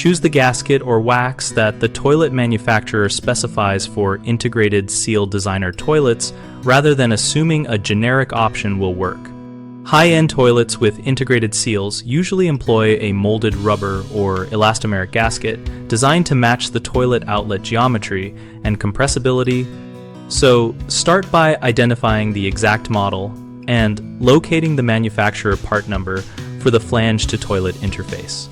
Choose the gasket or wax that the toilet manufacturer specifies for integrated seal designer toilets rather than assuming a generic option will work. High-end toilets with integrated seals usually employ a molded rubber or elastomeric gasket designed to match the toilet outlet geometry and compressibility. So start by identifying the exact model and locating the manufacturer part number for the flange to toilet interface.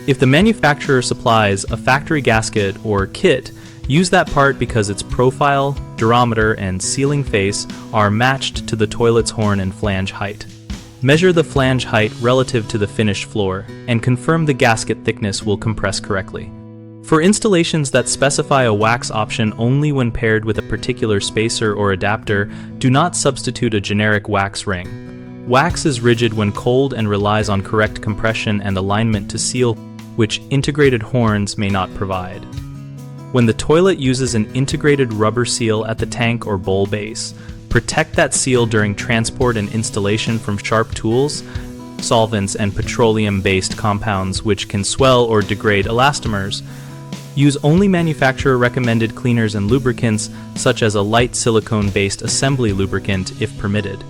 If the manufacturer supplies a factory gasket or kit, use that part because its profile, durometer, and sealing face are matched to the toilet's horn and flange height. Measure the flange height relative to the finished floor and confirm the gasket thickness will compress correctly. For installations that specify a wax option only when paired with a particular spacer or adapter, do not substitute a generic wax ring. Wax is rigid when cold and relies on correct compression and alignment to seal, which integrated horns may not provide. When the toilet uses an integrated rubber seal at the tank or bowl base, protect that seal during transport and installation from sharp tools, solvents, and petroleum-based compounds which can swell or degrade elastomers. Use only manufacturer-recommended cleaners and lubricants, such as a light silicone-based assembly lubricant if permitted.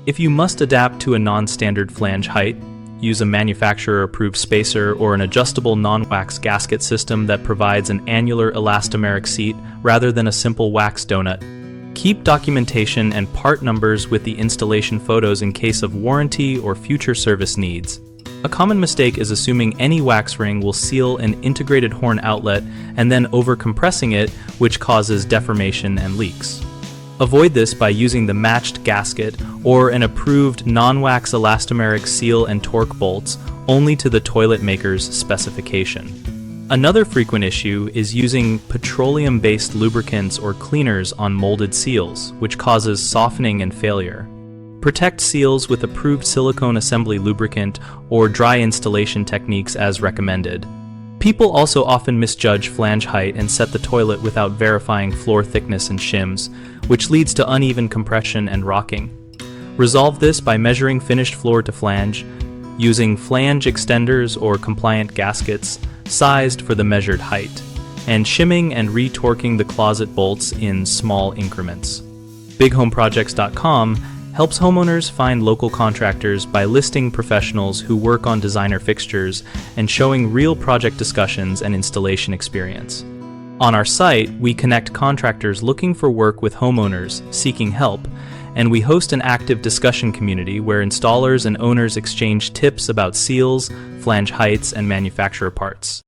If you must adapt to a non-standard flange height, use a manufacturer-approved spacer or an adjustable non-wax gasket system that provides an annular elastomeric seat rather than a simple wax donut. Keep documentation and part numbers with the installation photos in case of warranty or future service needs. A common mistake is assuming any wax ring will seal an integrated horn outlet and then over-compressing it, which causes deformation and leaks. Avoid this by using the matched gasket or an approved non-wax elastomeric seal and torque bolts only to the toilet maker's specification. Another frequent issue is using petroleum-based lubricants or cleaners on molded seals, which causes softening and failure. Protect seals with approved silicone assembly lubricant or dry installation techniques as recommended. People also often misjudge flange height and set the toilet without verifying floor thickness and shims, which leads to uneven compression and rocking. Resolve this by measuring finished floor to flange, using flange extenders or compliant gaskets sized for the measured height, and shimming and retorquing the closet bolts in small increments. BigHomeProjects.com helps homeowners find local contractors by listing professionals who work on designer fixtures and showing real project discussions and installation experience. On our site, we connect contractors looking for work with homeowners seeking help, and we host an active discussion community where installers and owners exchange tips about seals, flange heights, and manufacturer parts.